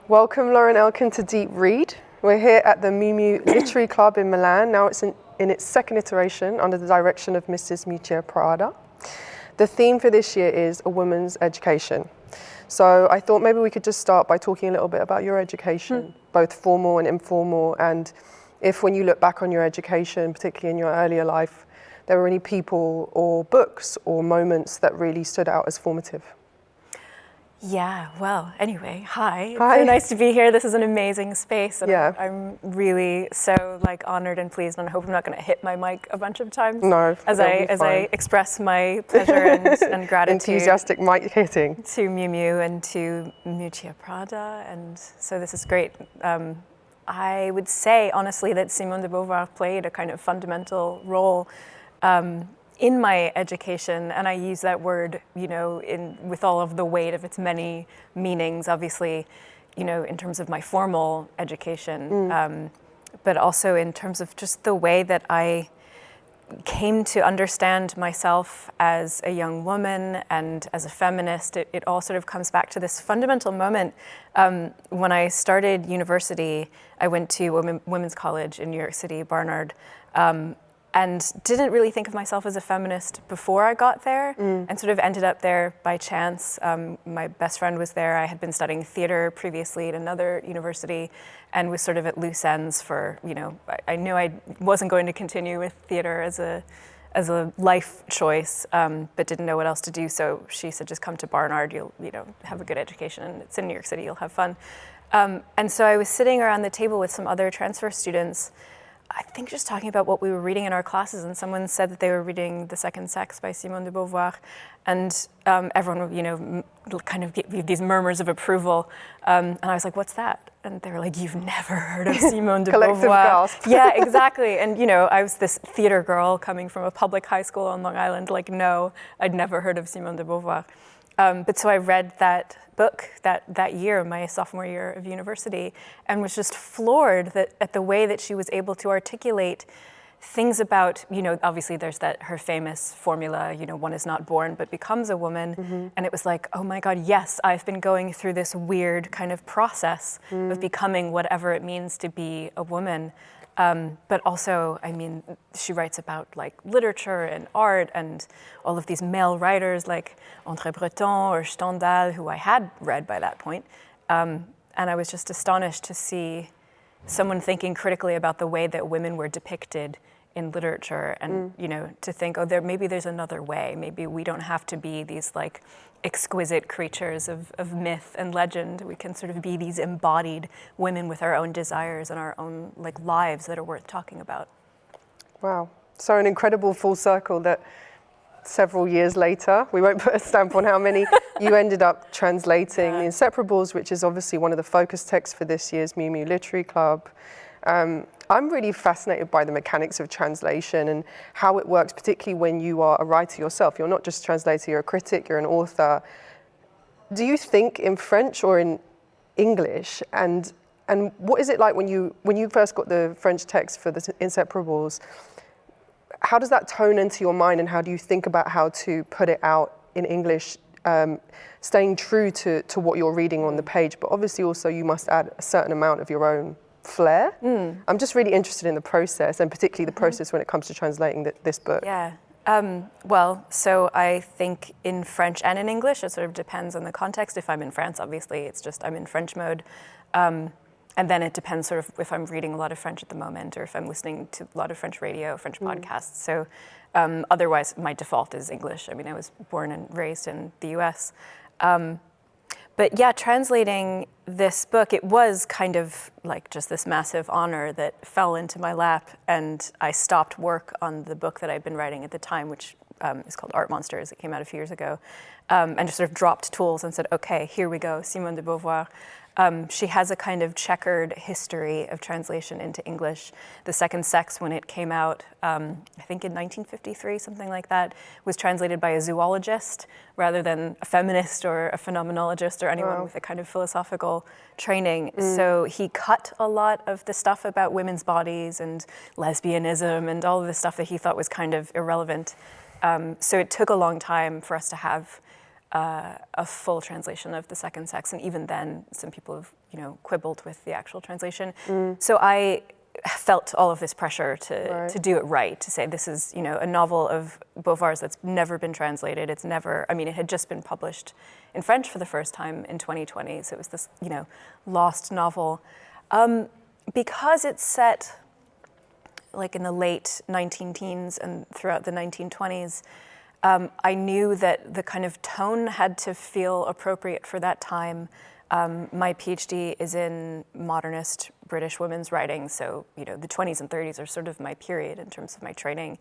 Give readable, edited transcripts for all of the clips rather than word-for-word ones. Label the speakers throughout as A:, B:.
A: Welcome, Lauren Elkin, to Deep Read. We're here at the Miu Miu Literary Club in Milan. Now it's in its second iteration under the direction of Mrs. Miu Prada. The theme for this year is a woman's education. So I thought maybe we could just start by talking a little bit about your education, both formal and informal, and if when you look back on your education, particularly in your earlier life, there were any people or books or moments that really stood out as formative.
B: Yeah, well, anyway, hi.
A: Hi.
B: It's so nice to be here. This is an amazing space, and
A: Yeah.
B: I'm really so honored and pleased, and I hope I'm not going to hit my mic a bunch of times.
A: No,
B: as I express my pleasure and gratitude.
A: Enthusiastic mic hitting
B: to Miu Miu and to Miu Prada, and so this is great. I would say honestly that Simone de Beauvoir played a kind of fundamental role in my education, and I use that word, with all of the weight of its many meanings, obviously, in terms of my formal education, but also in terms of just the way that I came to understand myself as a young woman and as a feminist. It all sort of comes back to this fundamental moment. When I started university, I went to women's college in New York City, Barnard, and didn't really think of myself as a feminist before I got there, and sort of ended up there by chance. My best friend was there. I had been studying theater previously at another university and was sort of at loose ends for, I knew I wasn't going to continue with theater as a life choice, but didn't know what else to do. So she said, just come to Barnard, you'll have a good education. It's in New York City, you'll have fun. And so I was sitting around the table with some other transfer students, I think just talking about what we were reading in our classes, and someone said that they were reading The Second Sex by Simone de Beauvoir, and everyone, kind of gave these murmurs of approval, and I was like, what's that? And they were like, you've never heard of Simone de
A: Collective
B: Beauvoir?
A: gasp.
B: Yeah, exactly, and I was this theater girl coming from a public high school on Long Island, no, I'd never heard of Simone de Beauvoir. But so I read that book that year, my sophomore year of university, and was just floored at the way that she was able to articulate things about, obviously there's her famous formula, one is not born but becomes a woman. And it was like, oh my God, yes, I've been going through this weird kind of process of becoming whatever it means to be a woman. But also, she writes about literature and art and all of these male writers like André Breton or Stendhal, who I had read by that point. And I was just astonished to see someone thinking critically about the way that women were depicted in literature, and to think, maybe there's another way. Maybe we don't have to be these exquisite creatures of myth and legend. We can sort of be these embodied women with our own desires and our own lives that are worth talking about.
A: Wow. So an incredible full circle that several years later, we won't put a stamp on how many, you ended up translating The Inseparables, which is obviously one of the focus texts for this year's Miu Miu Literary Club. I'm really fascinated by the mechanics of translation and how it works, particularly when you are a writer yourself. You're not just a translator, you're a critic, you're an author. Do you think in French or in English? And what is it like when you first got the French text for the Inseparables? How does that tone into your mind, and how do you think about how to put it out in English, staying true to what you're reading on the page, but obviously also you must add a certain amount of your own flair? I'm just really interested in the process, and particularly the process when it comes to translating this book.
B: Yeah. Well, so I think in French and in English, it sort of depends on the context. If I'm in France, obviously, it's just I'm in French mode. And then it depends sort of if I'm reading a lot of French at the moment, or if I'm listening to a lot of French radio, French podcasts. So otherwise, my default is English. I was born and raised in the US. But yeah, translating this book, it was kind of just this massive honor that fell into my lap, and I stopped work on the book that I'd been writing at the time, which is called Art Monsters. It came out a few years ago, and just sort of dropped tools and said, okay, here we go, Simone de Beauvoir. She has a kind of checkered history of translation into English. The Second Sex, when it came out, I think in 1953, something like that, was translated by a zoologist rather than a feminist or a phenomenologist or anyone with a kind of philosophical training. So he cut a lot of the stuff about women's bodies and lesbianism and all of the stuff that he thought was kind of irrelevant. So it took a long time for us to have a full translation of The Second Sex, and even then, some people have, quibbled with the actual translation. So I felt all of this pressure to do it right, to say this is, a novel of Beauvoir's that's never been translated. It had just been published in French for the first time in 2020. So it was this, lost novel. Because it's set like in the late 19-teens and throughout the 1920s, I knew that the kind of tone had to feel appropriate for that time. My PhD is in modernist British women's writing, so the 20s and 30s are sort of my period in terms of my training.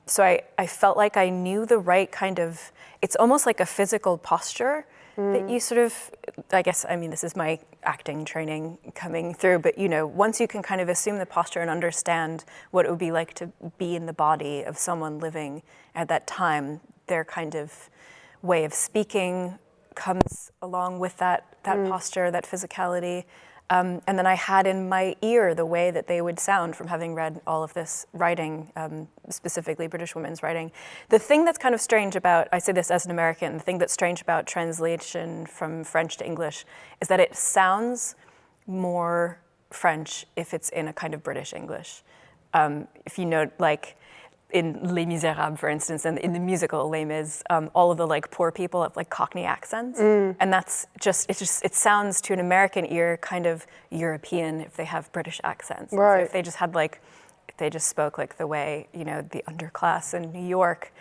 B: So I felt like I knew the right kind of, it's almost like a physical posture that you sort of, this is my acting training coming through, but once you can kind of assume the posture and understand what it would be like to be in the body of someone living at that time, their kind of way of speaking comes along with that posture, that physicality. And then I had in my ear the way that they would sound from having read all of this writing, specifically British women's writing. The thing that's kind of strange about, I say this as an American, the thing that's strange about translation from French to English is that it sounds more French if it's in a kind of British English. If you know, like, in Les Misérables, for instance, and in the musical Les Mis, all of the poor people have Cockney accents, and that's it sounds to an American ear kind of European if they have British accents.
A: Right.
B: So if they just had if they just spoke the way the underclass in New York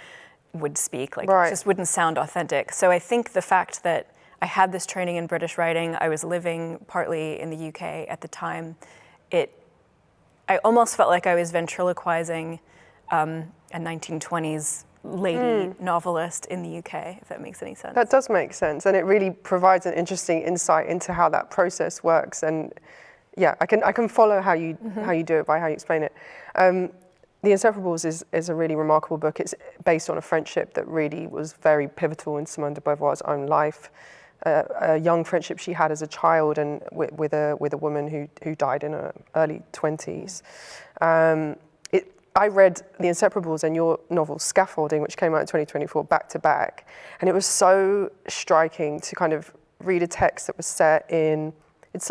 B: would speak, it just wouldn't sound authentic. So I think the fact that I had this training in British writing, I was living partly in the UK at the time, I almost felt like I was ventriloquizing a 1920s lady novelist in the UK, if that makes any sense.
A: That does make sense, and it really provides an interesting insight into how that process works. And yeah, I can follow how you do it by how you explain it. The Inseparables is a really remarkable book. It's based on a friendship that really was very pivotal in Simone de Beauvoir's own life. A young friendship she had as a child, and with a woman who died in her early 20s. I read The Inseparables and your novel Scaffolding, which came out in 2024, back to back. And it was so striking to kind of read a text that was set in, it's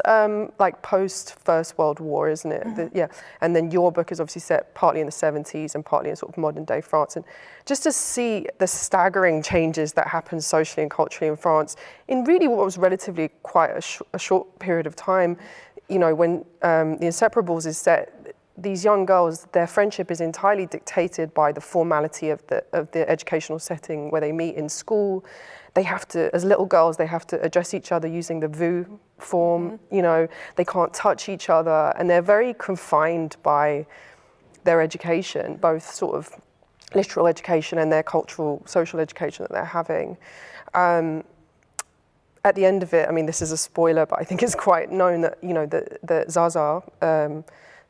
A: post First World War, isn't it? Yeah. And then your book is obviously set partly in the 70s and partly in sort of modern day France. And just to see the staggering changes that happened socially and culturally in France in really what was relatively quite a short period of time, when The Inseparables is set, these young girls, their friendship is entirely dictated by the formality of the educational setting where they meet in school. They have to, as little girls, they have to address each other using the vous form. They can't touch each other, and they're very confined by their education, both sort of literal education and their cultural, social education that they're having. At the end of it, this is a spoiler, but I think it's quite known that that Zaza,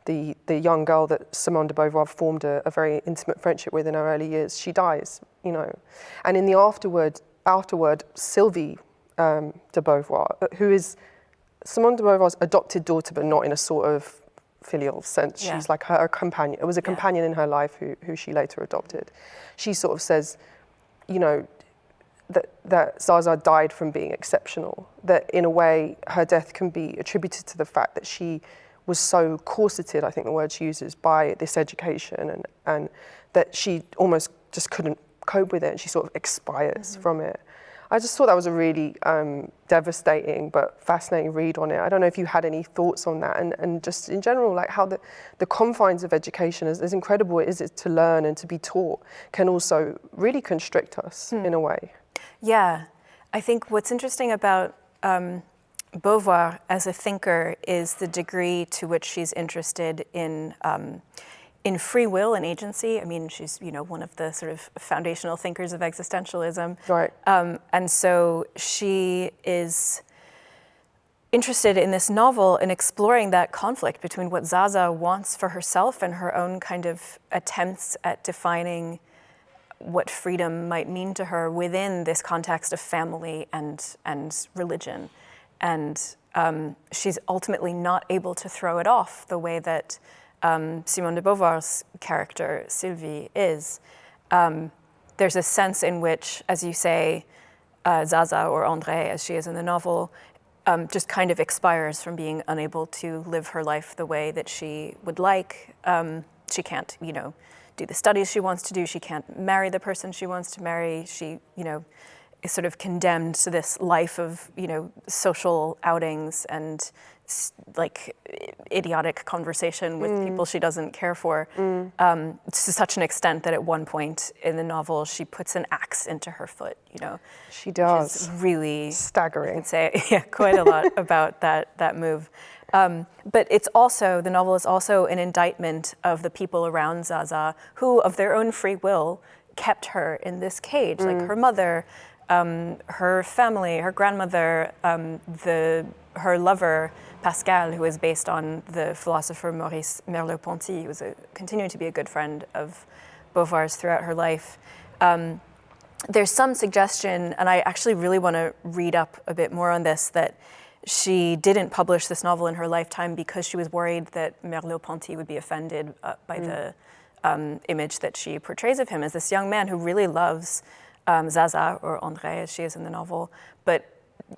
A: the young girl that Simone de Beauvoir formed a very intimate friendship with in her early years, she dies, And in the afterward, Sylvie de Beauvoir, who is Simone de Beauvoir's adopted daughter, but not in a sort of filial sense. Yeah. She's like her companion. It was a companion in her life who she later adopted. She sort of says, that Zaza died from being exceptional, that in a way her death can be attributed to the fact that she was so corseted, I think the word she uses, by this education, and that she almost just couldn't cope with it, and she sort of expires from it. I just thought that was a really devastating but fascinating read on it. I don't know if you had any thoughts on that, and just in general, how the confines of education, as incredible it is to learn and to be taught, can also really constrict us in a way.
B: Yeah, I think what's interesting about Beauvoir as a thinker is the degree to which she's interested in free will and agency. She's one of the sort of foundational thinkers of existentialism.
A: Right.
B: And so she is interested in this novel in exploring that conflict between what Zaza wants for herself and her own kind of attempts at defining what freedom might mean to her within this context of family and religion. And she's ultimately not able to throw it off the way that Simone de Beauvoir's character, Sylvie, is. There's a sense in which, as you say, Zaza, or André, as she is in the novel, just kind of expires from being unable to live her life the way that she would like. She can't, do the studies she wants to do. She can't marry the person she wants to marry. She, is sort of condemned to this life of, social outings and like idiotic conversation with people she doesn't care for, to such an extent that at one point in the novel she puts an axe into her foot.
A: She does.
B: Which is really
A: staggering.
B: You can say quite a lot about that move. But it's also, the novel is also an indictment of the people around Zaza who, of their own free will, kept her in this cage, like her mother, her family, her grandmother, her lover, Pascal, who is based on the philosopher Maurice Merleau-Ponty, who was continuing to be a good friend of Beauvoir's throughout her life. There's some suggestion, and I actually really want to read up a bit more on this, that she didn't publish this novel in her lifetime because she was worried that Merleau-Ponty would be offended by the image that she portrays of him as this young man who really loves Zaza, or André as she is in the novel, but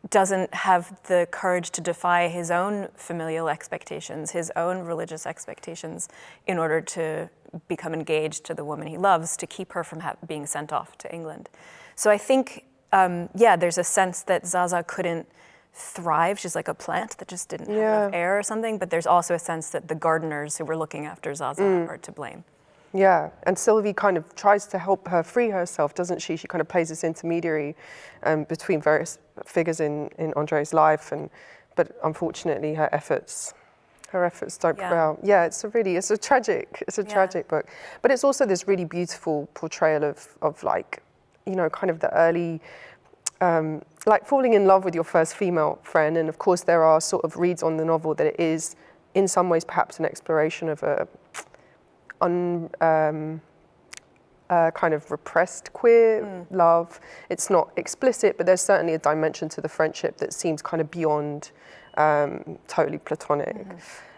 B: doesn't have the courage to defy his own familial expectations, his own religious expectations, in order to become engaged to the woman he loves, to keep her from being sent off to England. So I think, there's a sense that Zaza couldn't thrive. She's like a plant that just didn't have enough air or something, but there's also a sense that the gardeners who were looking after Zaza are to blame.
A: Yeah, and Sylvie kind of tries to help her free herself, doesn't she? She kind of plays this intermediary between various figures in André's life, but unfortunately her efforts don't prevail. Yeah, it's a tragic book. But it's also this really beautiful portrayal of like, kind of the early, like falling in love with your first female friend. And of course there are sort of reads on the novel that it is in some ways perhaps an exploration of a kind of repressed queer love. It's not explicit, but there's certainly a dimension to the friendship that seems kind of beyond totally platonic.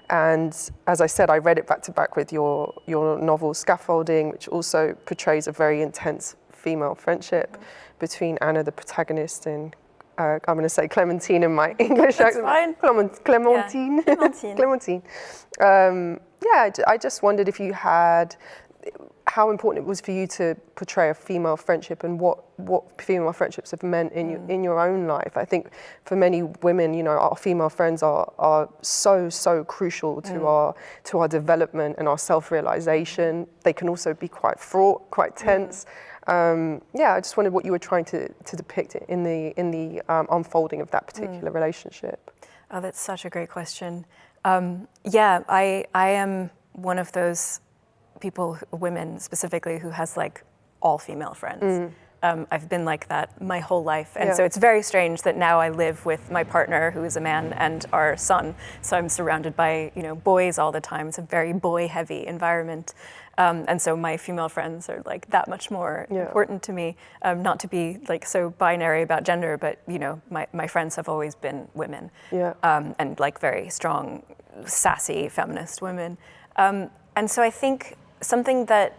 A: And as I said, I read it back to back with your novel Scaffolding, which also portrays a very intense female friendship between Anna, the protagonist, and I'm going to say Clementine in my English accent.
B: Fine.
A: Clementine.
B: Yeah. Clementine.
A: Clementine. I just wondered if you had, how important it was for you to portray a female friendship and what female friendships have meant in your own life. I think for many women, our female friends are so crucial to our development and our self-realization. They can also be quite fraught, quite tense. I just wondered what you were trying to depict in the unfolding of that particular relationship.
B: Oh, that's such a great question. I am one of those people, women specifically, who has like all female friends. I've been like that my whole life. And so it's very strange that now I live with my partner, who is a man, and our son. So I'm surrounded by, boys all the time. It's a very boy-heavy environment. And so my female friends are like that much more important to me. Not to be like so binary about gender, but my friends have always been women. And like very strong, sassy feminist women. And so I think something that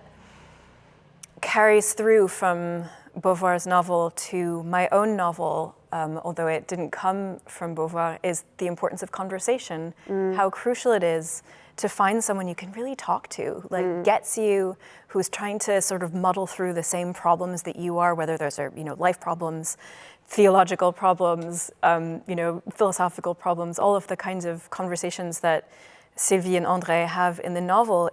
B: carries through from Beauvoir's novel to my own novel, although it didn't come from Beauvoir, is the importance of conversation, how crucial it is to find someone you can really talk to, like gets you, who's trying to sort of muddle through the same problems that you are, whether those are, life problems, theological problems, philosophical problems, all of the kinds of conversations that Sylvie and André have in the novel.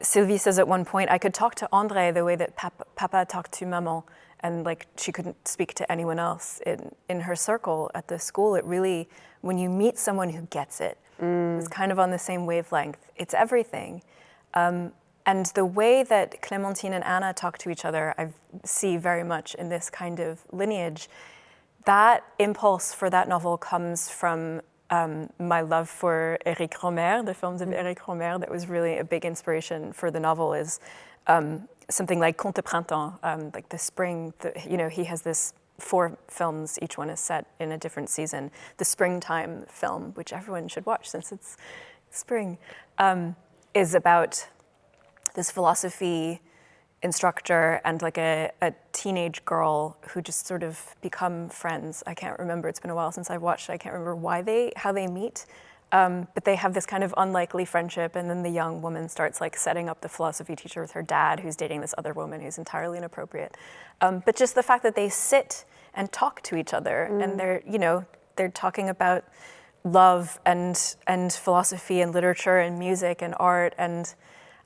B: Sylvie says at one point, I could talk to André the way that Papa talked to Maman, and like she couldn't speak to anyone else in her circle at the school. It really, when you meet someone who gets it, is kind of on the same wavelength, it's everything. And the way that Clementine and Anna talk to each other, I see very much in this kind of lineage. That impulse for that novel comes from my love for Éric Rohmer, the films of Éric Rohmer. That was really a big inspiration for the novel, is something like Conte de Printemps, like the spring. He has this 4 films, each one is set in a different season. The springtime film, which everyone should watch since it's spring, is about this philosophy instructor and like a teenage girl who just sort of become friends. I can't remember, it's been a while since I've watched it. I can't remember how they meet. But they have this kind of unlikely friendship, and then the young woman starts like setting up the philosophy teacher with her dad, who's dating this other woman who's entirely inappropriate. But just the fact that they sit and talk to each other, and they're talking about love and philosophy and literature and music and art, and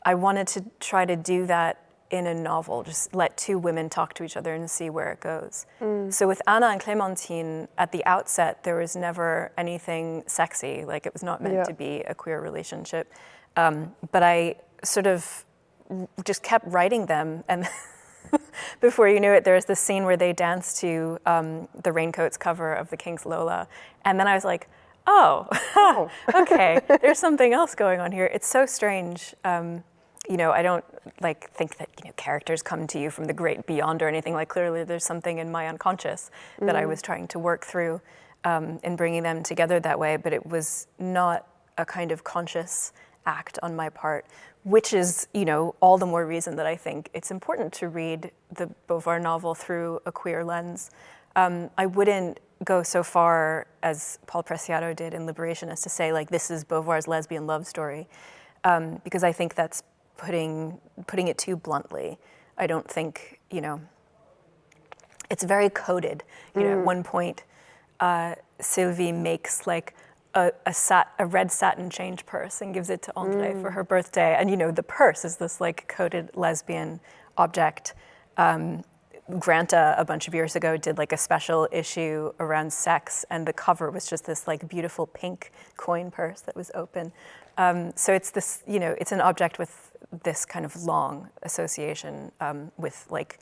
B: I wanted to try to do that in a novel, just let two women talk to each other and see where it goes. So with Anna and Clémentine, at the outset, there was never anything sexy, like it was not meant to be a queer relationship. But I sort of just kept writing them, and before you knew it, there was this scene where they dance to the Raincoats cover of the Kinks' Lola, and then I was like, oh, okay, there's something else going on here. It's so strange. I don't think that characters come to you from the great beyond or anything. Like clearly there's something in my unconscious that I was trying to work through in bringing them together that way, but it was not a kind of conscious act on my part, which is, all the more reason that I think it's important to read the Beauvoir novel through a queer lens. I wouldn't go so far as Paul Preciado did in Liberation as to say like this is Beauvoir's lesbian love story, because I think that's putting it too bluntly. I don't think, it's very coded. At one point, Sylvie makes like a red satin change purse and gives it to André for her birthday. And the purse is this like coded lesbian object. Granta a bunch of years ago did like a special issue around sex, and the cover was just this like beautiful pink coin purse that was open. So it's this, it's an object with this kind of long association with like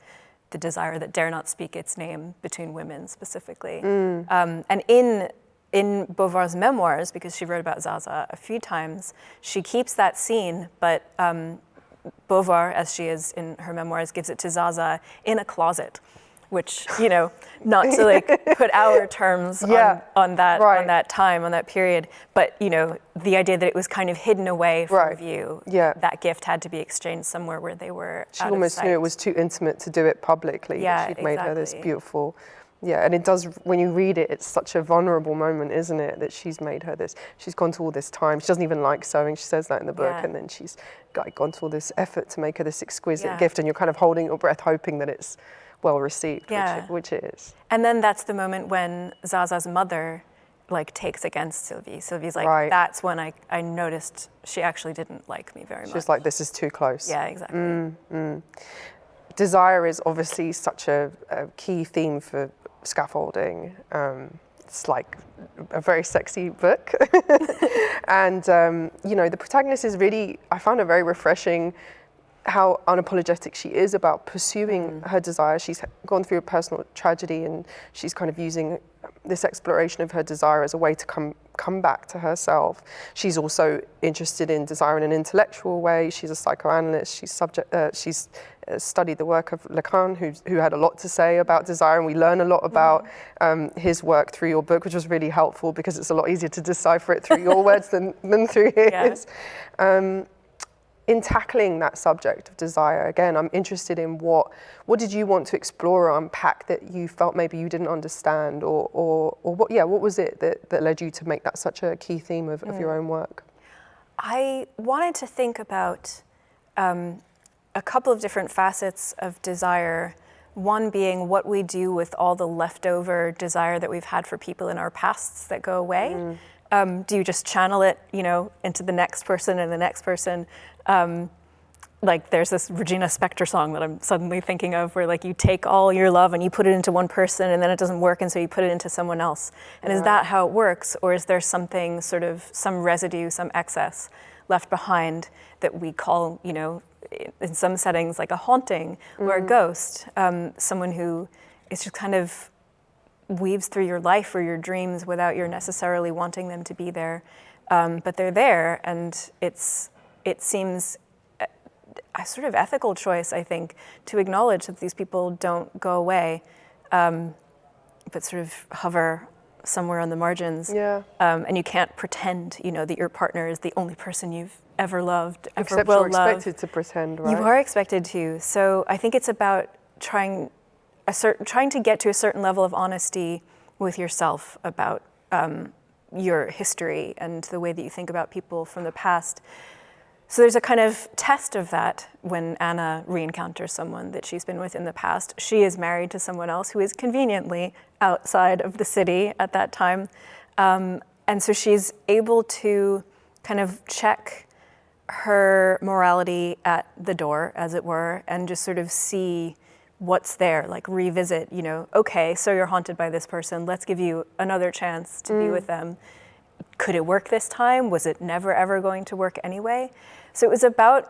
B: the desire that dare not speak its name between women specifically. And in Beauvoir's memoirs, because she wrote about Zaza a few times, she keeps that scene, but Beauvoir, as she is in her memoirs, gives it to Zaza in a closet, which, not to like put our terms on that time, on that period, but, the idea that it was kind of hidden away from view, that gift had to be exchanged somewhere where they were
A: She almost knew it was too intimate to do it publicly.
B: Yeah,
A: She'd made her this beautiful, and it does, when you read it, it's such a vulnerable moment, isn't it, that she's made her this, she's gone to all this time, she doesn't even like sewing, she says that in the book, and then she's gone to all this effort to make her this exquisite gift, and you're kind of holding your breath hoping that it's well received, which it is.
B: And then that's the moment when Zaza's mother like takes against Sylvie. Sylvie's like, that's when I noticed she actually didn't like me very much.
A: She's like, this is too close.
B: Yeah, exactly.
A: Desire is obviously such a key theme for scaffolding. It's like a very sexy book. And, the protagonist is really, I found it very refreshing how unapologetic she is about pursuing her desire. She's gone through a personal tragedy, and she's kind of using this exploration of her desire as a way to come back to herself. She's also interested in desire in an intellectual way. She's a psychoanalyst. She's studied the work of Lacan, who had a lot to say about desire, and we learn a lot about his work through your book, which was really helpful because it's a lot easier to decipher it through your words than through his. In tackling that subject of desire, again, I'm interested in what did you want to explore or unpack that you felt maybe you didn't understand, or what was it that led you to make that such a key theme of your own work?
B: I wanted to think about a couple of different facets of desire. One being what we do with all the leftover desire that we've had for people in our pasts that go away. Do you just channel it, into the next person and the next person? Like there's this Regina Spektor song that I'm suddenly thinking of where like you take all your love and you put it into one person and then it doesn't work and so you put it into someone else. And is that how it works, or is there something sort of, some residue, some excess left behind that we call, in some settings like a haunting or a ghost, someone who is just kind of weaves through your life or your dreams without your necessarily wanting them to be there, but they're there, and it seems a sort of ethical choice, I think, to acknowledge that these people don't go away, but sort of hover somewhere on the margins. And you can't pretend, that your partner is the only person you've ever loved, ever
A: Except
B: will
A: you're
B: love.
A: expected to pretend, right?
B: You are expected to. So I think it's about trying to get to a certain level of honesty with yourself about your history and the way that you think about people from the past. So there's a kind of test of that when Anna re-encounters someone that she's been with in the past. She is married to someone else who is conveniently outside of the city at that time. And so she's able to kind of check her morality at the door, as it were, and just sort of see what's there, like revisit, okay, so you're haunted by this person, let's give you another chance to be with them. Could it work this time? Was it never ever going to work anyway? So it was about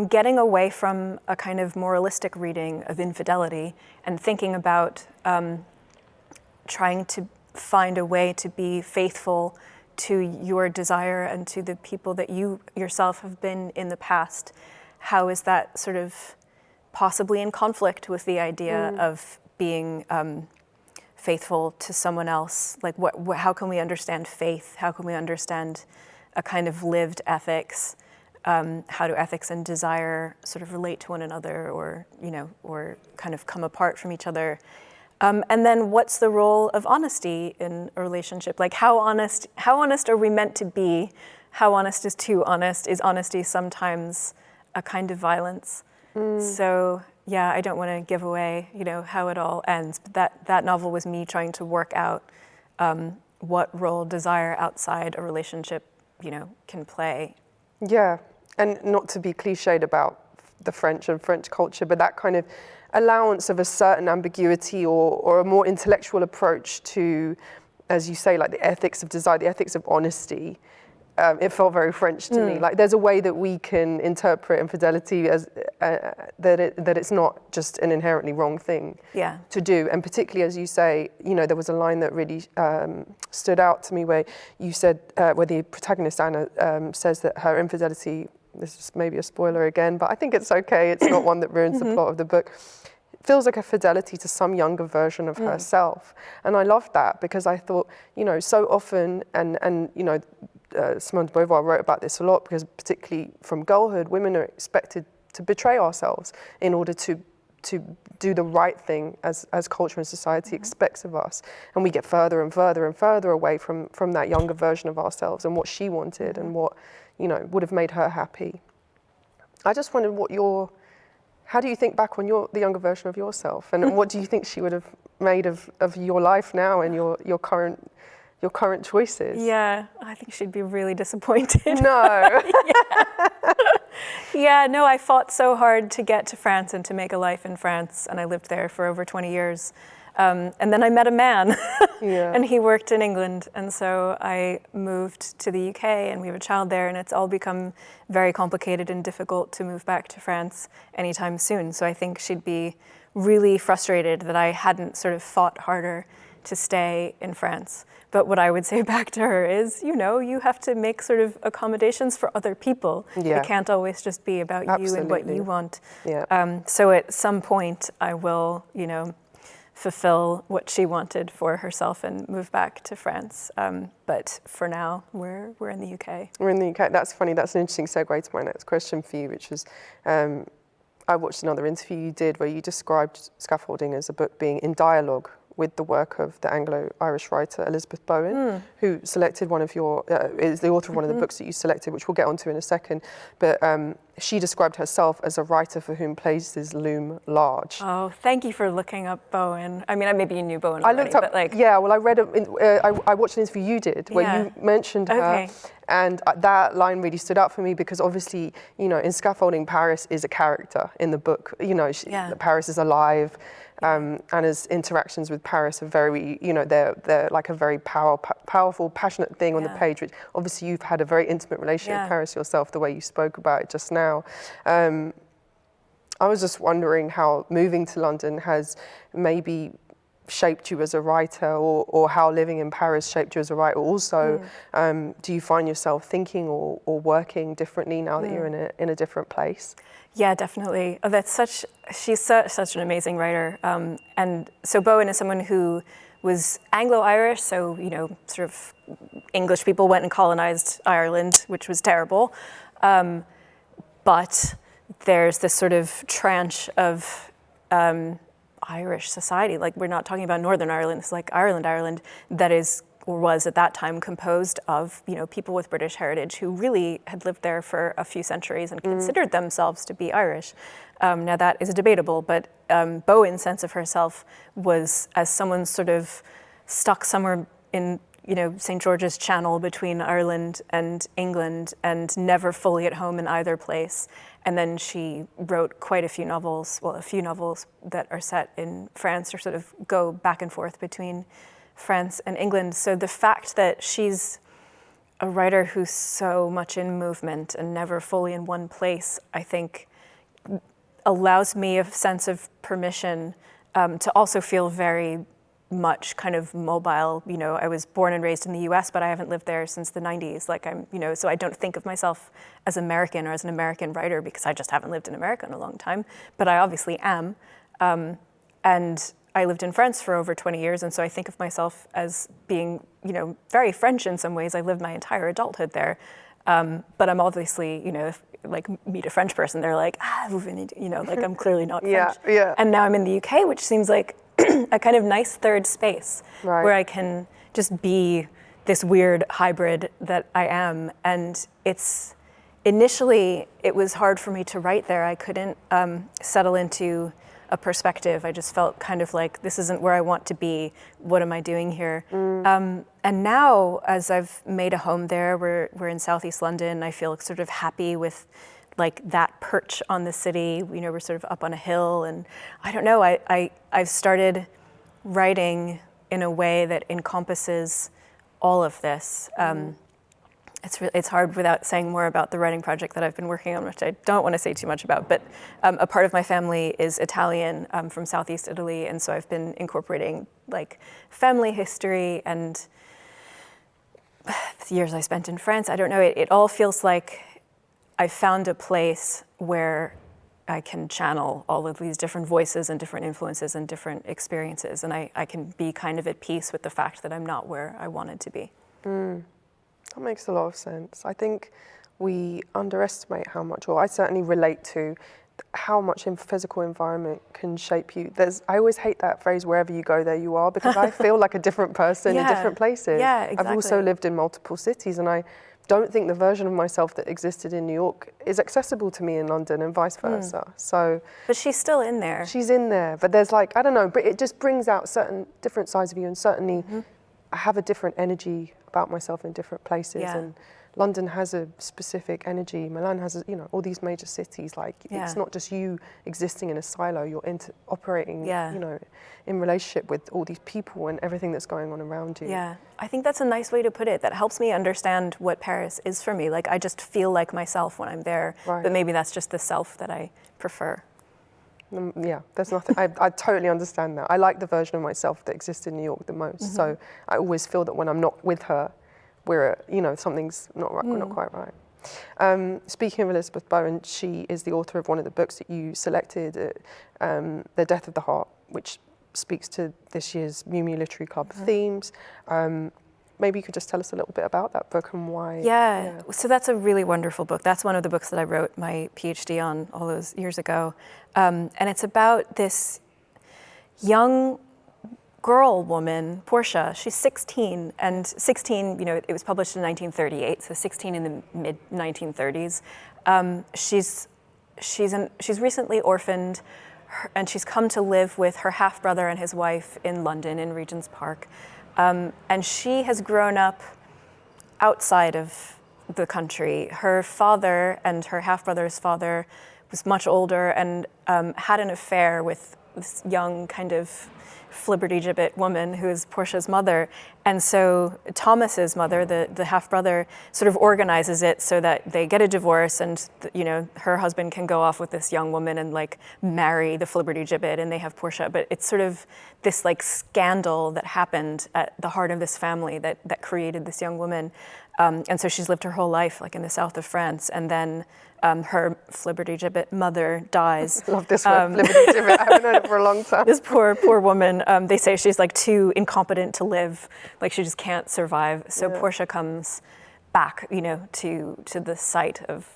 B: getting away from a kind of moralistic reading of infidelity and thinking about trying to find a way to be faithful to your desire and to the people that you yourself have been in the past. How is that sort of possibly in conflict with the idea of being faithful to someone else? Like, how can we understand faith? How can we understand a kind of lived ethics? How do ethics and desire sort of relate to one another, or kind of come apart from each other? And then what's the role of honesty in a relationship? Like, how honest are we meant to be? How honest is too honest? Is honesty sometimes a kind of violence? So yeah, I don't want to give away, how it all ends. But that novel was me trying to work out what role desire outside a relationship, can play.
A: Yeah, and not to be cliched about the French and French culture, but that kind of allowance of a certain ambiguity or a more intellectual approach to, as you say, like the ethics of desire, the ethics of honesty. It felt very French to me. Like, there's a way that we can interpret infidelity as that it's not just an inherently wrong thing to do. And particularly, as you say, there was a line that really stood out to me where you said, where the protagonist Anna says that her infidelity, this is maybe a spoiler again, but I think it's okay. It's not one that ruins the plot of the book. It feels like a fidelity to some younger version of herself. And I loved that because I thought, so often, and Simone de Beauvoir wrote about this a lot, because particularly from girlhood, women are expected to betray ourselves in order to do the right thing as culture and society expects of us. And we get further and further and further away from that younger version of ourselves and what she wanted and what, would have made her happy. I just wondered how do you think back on the younger version of yourself, and what do you think she would have made of your life now and your current choices?
B: Yeah, I think she'd be really disappointed.
A: No.
B: Yeah, no, I fought so hard to get to France and to make a life in France, and I lived there for over 20 years. And then I met a man, and he worked in England, and so I moved to the UK, and we have a child there, and it's all become very complicated and difficult to move back to France anytime soon. So I think she'd be really frustrated that I hadn't sort of fought harder to stay in France. But what I would say back to her is, you have to make sort of accommodations for other people.
A: Yeah.
B: It can't always just be about you and what you want.
A: Yeah.
B: So at some point I will, fulfill what she wanted for herself and move back to France. But for now, we're in the UK.
A: We're in the UK. That's funny. That's an interesting segue to my next question for you, which was, I watched another interview you did where you described scaffolding as a book being in dialogue with the work of the Anglo-Irish writer Elizabeth Bowen, who selected is the author of one of the books that you selected, which we'll get onto in a second. But she described herself as a writer for whom places loom large.
B: Oh, thank you for looking up Bowen. I mean, maybe you knew Bowen already,
A: I looked up,
B: but like...
A: Yeah, well, I read I watched an interview you did where you mentioned her, and that line really stood out for me because obviously, in Scaffolding, Paris is a character in the book. Paris is alive. Anna's interactions with Paris are very, they're like a very powerful, passionate thing on the page, which obviously you've had a very intimate relationship with Paris yourself, the way you spoke about it just now. I was just wondering how moving to London has maybe shaped you as a writer, or how living in Paris shaped you as a writer also. Do you find yourself thinking or working differently now that you're in a different place?
B: Yeah, definitely. She's such an amazing writer. And so Bowen is someone who was Anglo-Irish, so, sort of English people went and colonized Ireland, which was terrible. But there's this sort of tranche of Irish society, like we're not talking about Northern Ireland, it's like Ireland, that is, or was at that time, composed of, you know, people with British heritage who really had lived there for a few centuries and considered themselves to be Irish. Now that is debatable, but Bowen's sense of herself was as someone sort of stuck somewhere in, you know, St. George's Channel between Ireland and England and never fully at home in either place. And then she wrote quite a few novels that are set in France or sort of go back and forth between France and England. So the fact that she's a writer who's so much in movement and never fully in one place, I think allows me a sense of permission to also feel very much kind of mobile. You know, I was born and raised in the US, but I haven't lived there since the 90s. Like I'm, you know, so I don't think of myself as American or as an American writer because I just haven't lived in America in a long time, but I obviously am. And I lived in France for over 20 years, and so I think of myself as being, you know, very French in some ways. I lived my entire adulthood there. But I'm obviously, you know, if, like, meet a French person, they're like, vous venez, you know, like I'm clearly not French.
A: Yeah.
B: And now I'm in the UK, which seems like a kind of nice third space where I can just be this weird hybrid that I am. And it's, initially, it was hard for me to write there. I couldn't settle into a perspective. I just felt kind of like, this isn't where I want to be. What am I doing here? And now, as I've made a home there, we're in Southeast London, I feel sort of happy with like that perch on the city. You know, we're sort of up on a hill, and I don't know, I've started writing in a way that encompasses all of this. It's hard without saying more about the writing project that I've been working on, which I don't want to say too much about, but a part of my family is Italian, from Southeast Italy, and so I've been incorporating like family history and the years I spent in France. I don't know, it all feels like I found a place where I can channel all of these different voices and different influences and different experiences, and I can be kind of at peace with the fact that I'm not where I wanted to be.
A: That makes a lot of sense. I think we underestimate how much, or I certainly relate to how much physical environment can shape you. I always hate that phrase, wherever you go, there you are, because I feel like a different person in different places.
B: Yeah, exactly.
A: I've also lived in multiple cities, and I don't think the version of myself that existed in New York is accessible to me in London, and vice versa. So,
B: but she's still in there.
A: She's in there, but there's like, I don't know, but it just brings out certain different sides of you, and certainly I have a different energy about myself in different places, and London has a specific energy. Milan has, you know, all these major cities. Like it's not just you existing in a silo. You're operating, you know, in relationship with all these people and everything that's going on around you.
B: Yeah, I think that's a nice way to put it. That helps me understand what Paris is for me. Like I just feel like myself when I'm there, but maybe that's just the self that I prefer.
A: Yeah, there's nothing. I totally understand that. I like the version of myself that exists in New York the most. So I always feel that when I'm not with her, you know, something's not right, not quite right. Speaking of Elizabeth Bowen, she is the author of one of the books that you selected, The Death of the Heart, which speaks to this year's Miu Miu Literary Club themes. Maybe you could just tell us a little bit about that book and why.
B: Yeah, so that's a really wonderful book. That's one of the books that I wrote my PhD on all those years ago. And it's about this young woman, Portia. She's 16, and 16, you know, it was published in 1938, so 16 in the mid-1930s. She's recently orphaned, and she's come to live with her half-brother and his wife in London, in Regent's Park. And she has grown up outside of the country. Her father and her half-brother's father was much older and had an affair with this young kind of flibbertigibbet woman who is Portia's mother. And so Thomas's mother, the half-brother, sort of organizes it so that they get a divorce, and you know, her husband can go off with this young woman and like marry the flibbertigibbet, and they have Portia. But it's sort of this like scandal that happened at the heart of this family that created this young woman. And so she's lived her whole life like in the south of France, and then her flibbertigibbet mother dies.
A: Love this word, flibbertigibbet. I haven't heard it for a long time.
B: This poor woman, they say she's like too incompetent to live, like she just can't survive. So Portia comes back, to the site of,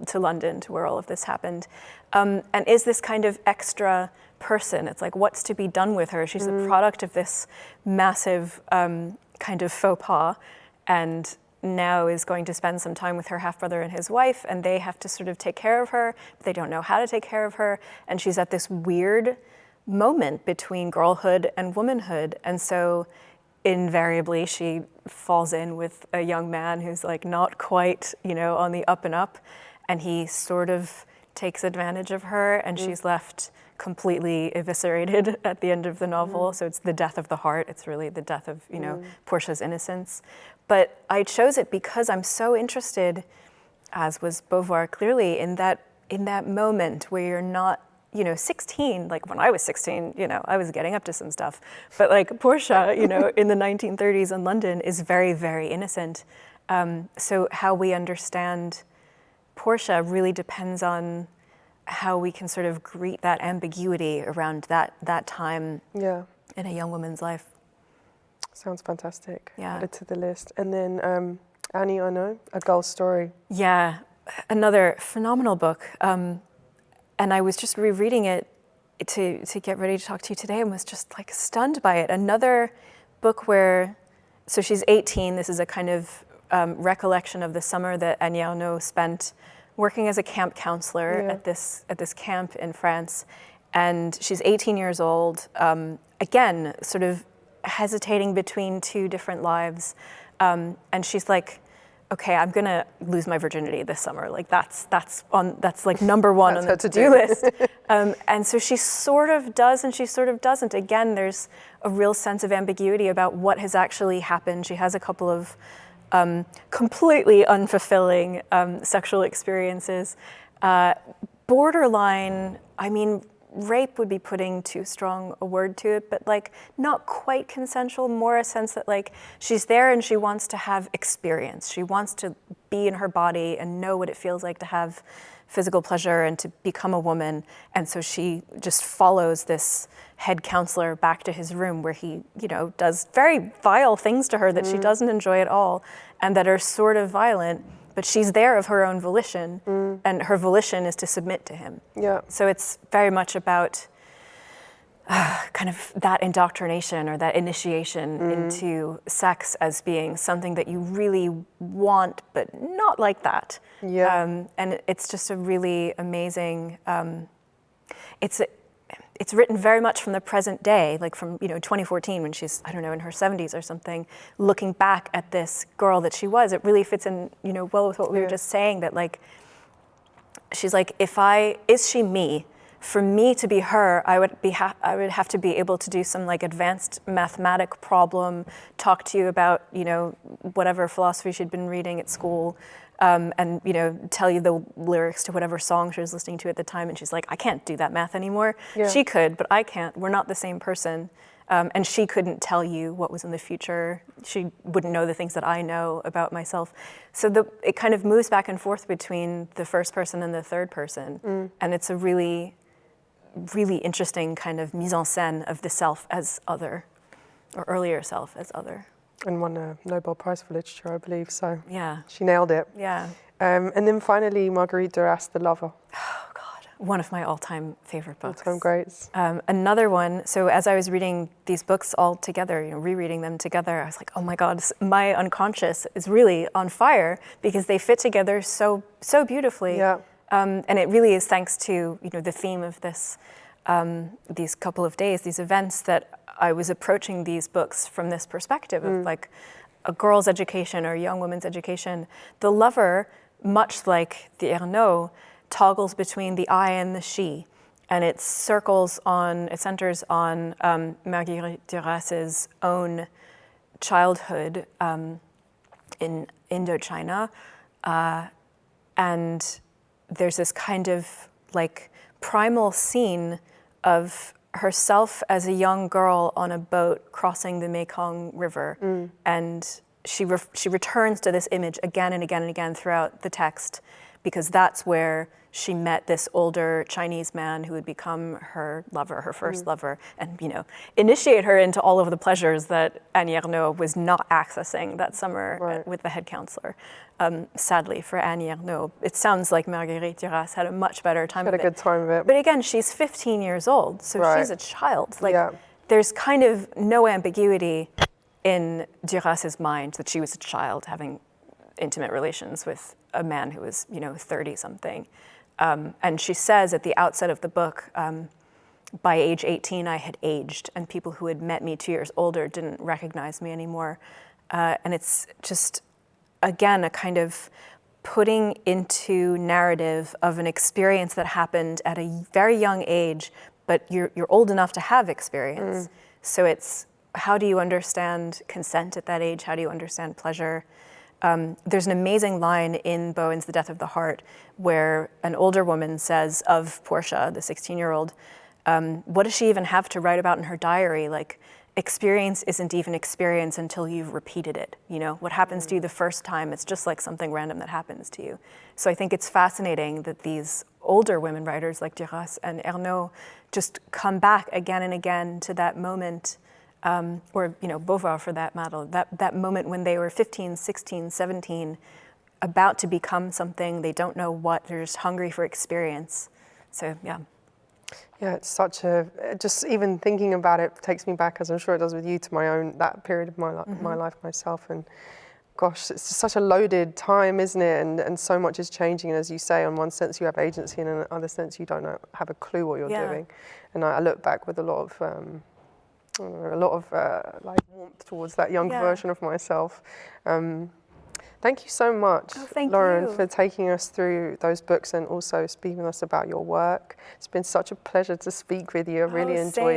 B: to London, to where all of this happened, and is this kind of extra person. It's like, what's to be done with her? She's the product of this massive kind of faux pas, and now is going to spend some time with her half-brother and his wife, and they have to sort of take care of her, but they don't know how to take care of her, and she's at this weird moment between girlhood and womanhood, and so invariably she falls in with a young man who's like not quite, on the up and up, and he sort of takes advantage of her, and she's left completely eviscerated at the end of the novel. So it's the death of the heart. It's really the death of, Portia's innocence. But I chose it because I'm so interested, as was Beauvoir clearly, in that moment where you're not, 16, like when I was 16, I was getting up to some stuff. But like Portia, in the 1930s in London is very, very innocent. So how we understand Portia really depends on how we can sort of greet that ambiguity around that time in a young woman's life.
A: Sounds fantastic.
B: Yeah.
A: Added to the list. And then Annie Ernaux, A Girl's Story.
B: Yeah, another phenomenal book. And I was just rereading it to get ready to talk to you today and was just like stunned by it. Another book so she's 18. This is a kind of recollection of the summer that Annie Ernaux spent working as a camp counselor at this camp in France. And she's 18 years old, again, sort of hesitating between two different lives. And she's like, okay, I'm gonna lose my virginity this summer. Like that's like number one on the to-do list. And so she sort of does and she sort of doesn't. Again, there's a real sense of ambiguity about what has actually happened. She has a couple of completely unfulfilling sexual experiences. Borderline, rape would be putting too strong a word to it, but like not quite consensual, more a sense that like she's there and she wants to have experience. She wants to be in her body and know what it feels like to have physical pleasure and to become a woman. And so she just follows this head counselor back to his room where he, does very vile things to her that she doesn't enjoy at all and that are sort of violent, but she's there of her own volition, and her volition is to submit to him. Yeah. So it's very much about kind of that indoctrination or that initiation into sex as being something that you really want, but not like that. Yeah. And it's just a really amazing, it's written very much from the present day, like from 2014 when she's, I don't know, in her 70s or something, looking back at this girl that she was. It really fits in, well with what we were just saying, that like, she's like, is she me? For me to be her, I would have to be able to do some like advanced mathematic problem, talk to you about, whatever philosophy she'd been reading at school, and tell you the lyrics to whatever song she was listening to at the time. And she's like, I can't do that math anymore. Yeah. She could, but I can't. We're not the same person. And she couldn't tell you what was in the future. She wouldn't know the things that I know about myself. So it kind of moves back and forth between the first person and the third person. And it's a really, really interesting kind of mise en scène of the self as other, or earlier self as other.
A: And won a Nobel Prize for Literature, I believe, so
B: yeah,
A: she nailed it.
B: Yeah.
A: And then finally, Marguerite Duras, The Lover.
B: Oh, God. One of my all-time favorite books.
A: All-time greats.
B: Another one, so as I was reading these books all together, rereading them together, I was like, oh my God, my unconscious is really on fire because they fit together so beautifully. Yeah. And it really is thanks to, the theme of this, these couple of days, these events, that I was approaching these books from this perspective of like a girl's education or a young woman's education. The Lover, much like the Ernaux, toggles between the I and the she, and it centers on Marguerite Duras's own childhood in Indochina, and there's this kind of like primal scene of herself as a young girl on a boat crossing the Mekong River, and she returns to this image again and again and again throughout the text because that's where she met this older Chinese man who would become her lover, her first lover, and initiate her into all of the pleasures that Annie Ernaux was not accessing that summer with the head counselor. Sadly for Annie Ernaux, it sounds like Marguerite Duras had a much better time
A: Had a good time of it.
B: But again, she's 15 years old, so she's a child. There's kind of no ambiguity in Duras's mind that she was a child having intimate relations with a man who was, 30-something. And she says at the outset of the book, by age 18, I had aged, and people who had met me 2 years older didn't recognize me anymore. And it's just, again, a kind of putting into narrative of an experience that happened at a very young age, but you're old enough to have experience. So it's, how do you understand consent at that age? How do you understand pleasure? There's an amazing line in Bowen's The Death of the Heart where an older woman says of Portia, the 16-year-old, what does she even have to write about in her diary? Like, experience isn't even experience until you've repeated it. What happens to you the first time, it's just like something random that happens to you. So I think it's fascinating that these older women writers like Duras and Ernaux just come back again and again to that moment, or Beauvoir for that matter, that moment when they were 15, 16, 17, about to become something, they don't know what, they're just hungry for experience. So, yeah.
A: Yeah, it's just even thinking about it takes me back, as I'm sure it does with you, to that period of my life myself. And gosh, it's just such a loaded time, isn't it? And so much is changing. And as you say, in one sense you have agency, and in another sense you don't have a clue what you're doing. And I look back with a lot of warmth towards that younger version of myself. Thank you so much, Lauren, for taking us through those books and also speaking with us about your work. It's been such a pleasure to speak with you. I really enjoyed it.